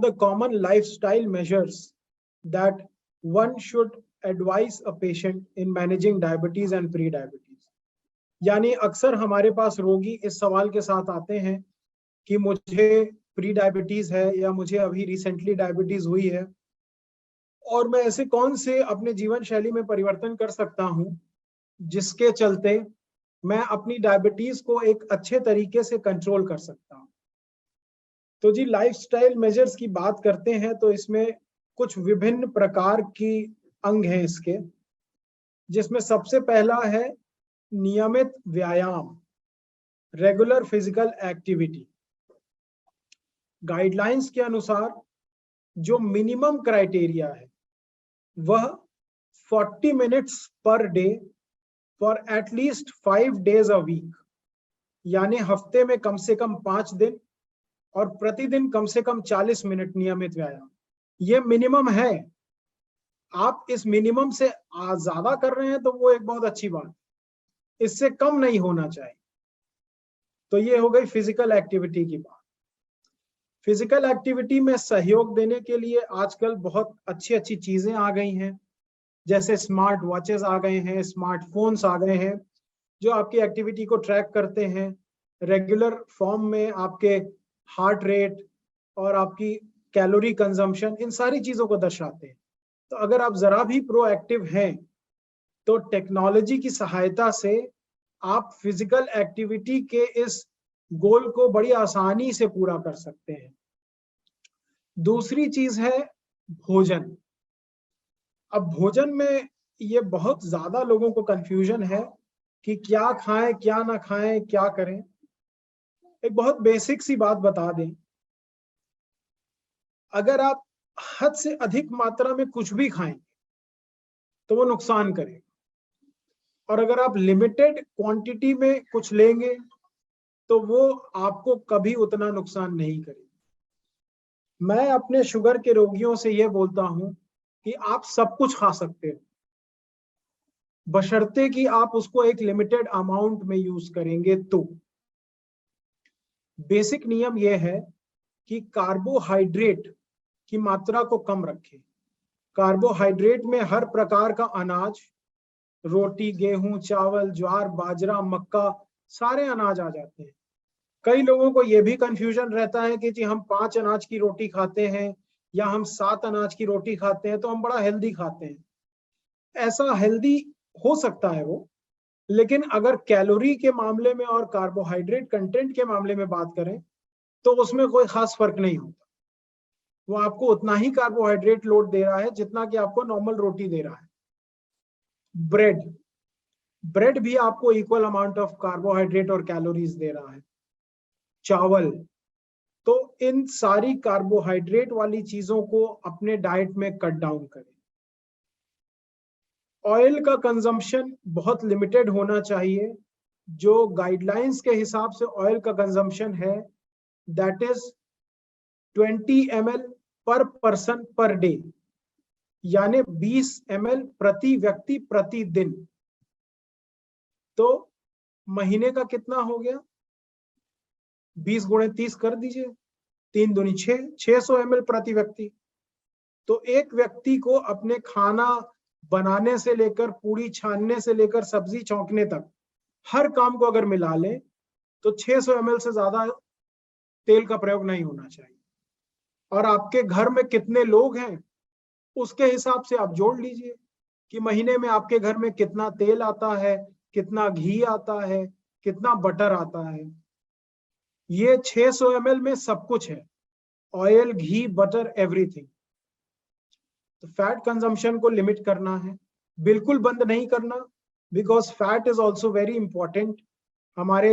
the common lifestyle measures that one should advise a patient in managing diabetes and pre-diabetes. यानी अक्सर हमारे पास रोगी इस सवाल के साथ आते हैं कि मुझे प्री डायबिटीज है या मुझे अभी रिसेंटली डायबिटीज हुई है और मैं ऐसे कौन से अपने जीवन शैली में परिवर्तन कर सकता हूं जिसके चलते मैं अपनी डायबिटीज को एक अच्छे तरीके से कंट्रोल कर सकता हूं। तो जी लाइफस्टाइल मेजर्स की बात करते हैं तो इसमें कुछ विभिन्न प्रकार की अंग हैं इसके, जिसमें सबसे पहला है नियमित व्यायाम, रेगुलर फिजिकल एक्टिविटी। गाइडलाइंस के अनुसार जो मिनिमम क्राइटेरिया है वह 40 minutes per day for at least 5 days a week, यानी हफ्ते में कम से कम 5 दिन और प्रतिदिन कम से कम 40 मिनट नियमित व्यायाम, ये मिनिमम है। आप इस मिनिमम से ज्यादा कर रहे हैं तो वो एक बहुत अच्छी बात, इससे कम नहीं होना चाहिए। तो ये हो गई फिजिकल एक्टिविटी की बात। फिजिकल एक्टिविटी में सहयोग देने के लिए आजकल बहुत अच्छी अच्छी चीजें आ गई हैं, जैसे स्मार्ट वॉचेस आ गए हैं, स्मार्टफोन्स आ गए हैं जो आपकी एक्टिविटी को ट्रैक करते हैं, रेगुलर फॉर्म में आपके हार्ट रेट और आपकी कैलोरी कंजम्पशन, इन सारी चीजों को दर्शाते हैं। तो अगर आप जरा भी प्रोएक्टिव हैं तो टेक्नोलॉजी की सहायता से आप फिजिकल एक्टिविटी के इस गोल को बड़ी आसानी से पूरा कर सकते हैं। दूसरी चीज है भोजन। अब भोजन में ये बहुत ज्यादा लोगों को कंफ्यूजन है कि क्या खाएं क्या ना खाएं, क्या करें। एक बहुत बेसिक सी बात बता दें, अगर आप हद से अधिक मात्रा में कुछ भी खाएंगे तो वो नुकसान करेगा, और अगर आप लिमिटेड क्वांटिटी में कुछ लेंगे तो वो आपको कभी उतना नुकसान नहीं करेगा। मैं अपने शुगर के रोगियों से ये बोलता हूं कि आप सब कुछ खा सकते हो, बशर्ते कि आप उसको एक लिमिटेड अमाउंट में यूज करेंगे। तो बेसिक नियम यह है कि कार्बोहाइड्रेट की मात्रा को कम रखें। कार्बोहाइड्रेट में हर प्रकार का अनाज, रोटी, गेहूं, चावल, ज्वार, बाजरा, मक्का, सारे अनाज आ जाते हैं। कई लोगों को यह भी कंफ्यूजन रहता है कि जी हम 5 अनाज की रोटी खाते हैं या हम 7 अनाज की रोटी खाते हैं तो हम बड़ा हेल्दी खाते हैं। ऐसा हेल्दी हो सकता है वो, लेकिन अगर कैलोरी के मामले में और कार्बोहाइड्रेट कंटेंट के मामले में बात करें तो उसमें कोई खास फर्क नहीं होता। वो आपको उतना ही कार्बोहाइड्रेट लोड दे रहा है जितना कि आपको नॉर्मल रोटी दे रहा है। ब्रेड भी आपको इक्वल अमाउंट ऑफ कार्बोहाइड्रेट और कैलोरीज दे रहा है। चावल, तो इन सारी कार्बोहाइड्रेट वाली चीजों को अपने डाइट में कट डाउन करें। ऑयल का कंजम्पशन बहुत लिमिटेड होना चाहिए। जो गाइडलाइंस के हिसाब से ऑयल का कंजम्पशन है दैट इज 20 ml पर पर्सन पर डे, यानी 20 ml प्रति व्यक्ति प्रतिदिन। तो महीने का कितना हो गया, 20 गुणे 30 कर दीजिए, 3 दूनी 6, 600 ml प्रति व्यक्ति। तो एक व्यक्ति को अपने खाना बनाने से लेकर, पूरी छानने से लेकर सब्जी छौंकने तक हर काम को अगर मिला लें तो 600 ml से ज्यादा तेल का प्रयोग नहीं होना चाहिए। और आपके घर में कितने लोग हैं उसके हिसाब से आप जोड़ लीजिए कि महीने में आपके घर में कितना तेल आता है, कितना घी आता है, कितना बटर आता है। ये 600 ml में सब कुछ है, ऑयल, घी, बटर, एवरीथिंग। तो फैट कंजम्पशन को लिमिट करना है, बिल्कुल बंद नहीं करना, because fat is also very important. हमारे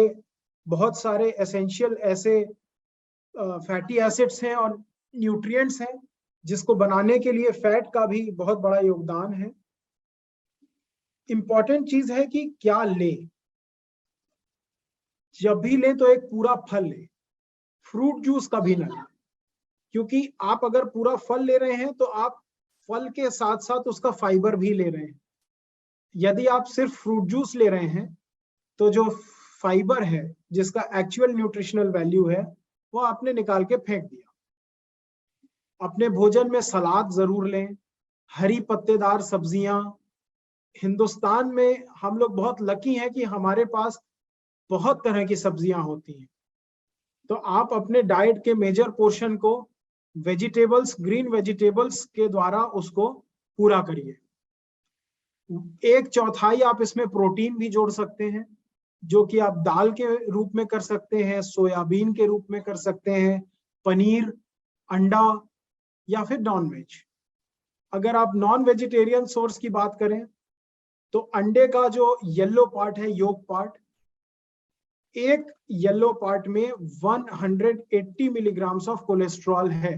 बहुत सारे एसेंशियल ऐसे फैटी एसिड्स हैं और न्यूट्रिएंट्स हैं जिसको बनाने के लिए फैट का भी बहुत बड़ा योगदान है। इंपॉर्टेंट चीज है कि क्या ले, जब भी ले तो एक पूरा फल ले, फ्रूट जूस कभी ना ले, क्योंकि आप अगर पूरा फल ले रहे हैं तो आप फल के साथ साथ उसका फाइबर भी ले रहे हैं। यदि आप सिर्फ फ्रूट जूस ले रहे हैं तो जो फाइबर है, जिसका एक्चुअल न्यूट्रिशनल वैल्यू है, वो आपने निकाल के फेंक दिया। अपने भोजन में सलाद जरूर लें, हरी पत्तेदार सब्जियां। हिंदुस्तान में हम लोग बहुत लकी हैं कि हमारे पास बहुत तरह की सब्जियां होती हैं। तो आप अपने डाइट के मेजर पोर्शन को वेजिटेबल्स, ग्रीन वेजिटेबल्स के द्वारा उसको पूरा करिए। 1/4 आप इसमें प्रोटीन भी जोड़ सकते हैं, जो कि आप दाल के रूप में कर सकते हैं, सोयाबीन के रूप में कर सकते हैं, पनीर, अंडा या फिर नॉन वेज। अगर आप नॉन वेजिटेरियन सोर्स की बात करें तो अंडे का जो येलो पार्ट है, योक पार्ट, एक येलो पार्ट में 180 मिलीग्राम ऑफ कोलेस्ट्रॉल है।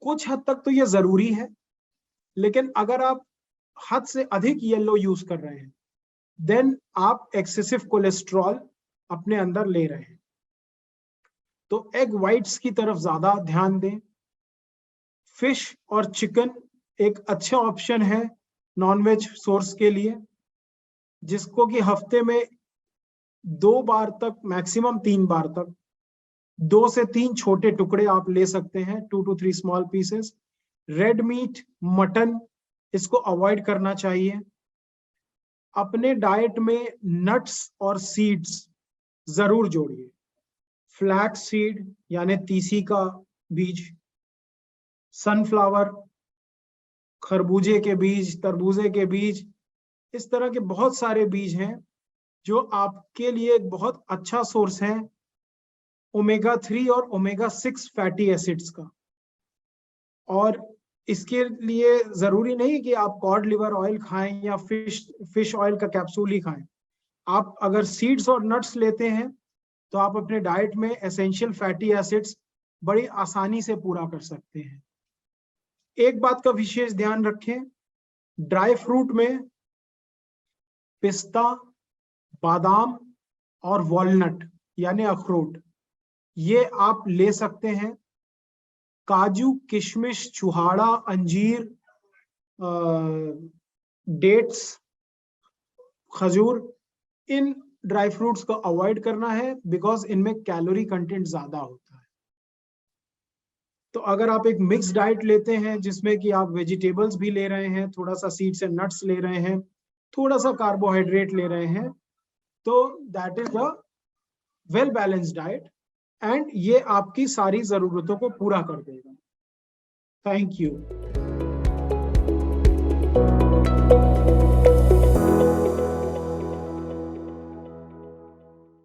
कुछ हद तक तो ये जरूरी है, लेकिन अगर आप हद से अधिक येलो यूज कर रहे हैं देन आप एक्सेसिव कोलेस्ट्रॉल अपने अंदर ले रहे हैं। तो एग व्हाइट्स की तरफ ज्यादा ध्यान दें। फिश और चिकन एक अच्छा ऑप्शन है नॉनवेज सोर्स के लिए, जिसको कि हफ्ते में 2 बार तक, मैक्सिमम 3 बार तक 2 से 3 छोटे टुकड़े आप ले सकते हैं, 2 to 3 small pieces. Red meat, mutton, इसको अवॉइड करना चाहिए। अपने डाइट में नट्स और सीड्स जरूर जोड़िए। फ्लैक्स सीड यानी तीसी का बीज, सनफ्लावर, खरबूजे के बीज, तरबूजे के बीज, इस तरह के बहुत सारे बीज हैं जो आपके लिए एक बहुत अच्छा सोर्स है ओमेगा 3 और ओमेगा 6 फैटी एसिड्स का। और इसके लिए जरूरी नहीं कि आप कॉड लिवर ऑयल खाएं या फिश ऑयल का कैप्सूल ही खाएं। आप अगर सीड्स और नट्स लेते हैं तो आप अपने डाइट में एसेंशियल फैटी एसिड्स बड़ी आसानी से पूरा कर सकते हैं। एक बात का विशेष ध्यान रखें, ड्राई फ्रूट में पिस्ता, बादाम और वॉलनट यानी अखरोट, ये आप ले सकते हैं। काजू, किशमिश, चुहाड़ा, अंजीर, डेट्स, खजूर, इन ड्राई फ्रूट्स को अवॉइड करना है बिकॉज इनमें कैलोरी कंटेंट ज्यादा होता है। तो अगर आप एक मिक्स डाइट लेते हैं जिसमें कि आप वेजिटेबल्स भी ले रहे हैं, थोड़ा सा सीड्स एंड नट्स ले रहे हैं, थोड़ा सा कार्बोहाइड्रेट ले रहे हैं, तो that is a well balanced diet and ये आपकी सारी जरूरतों को पूरा कर देगा। Thank you.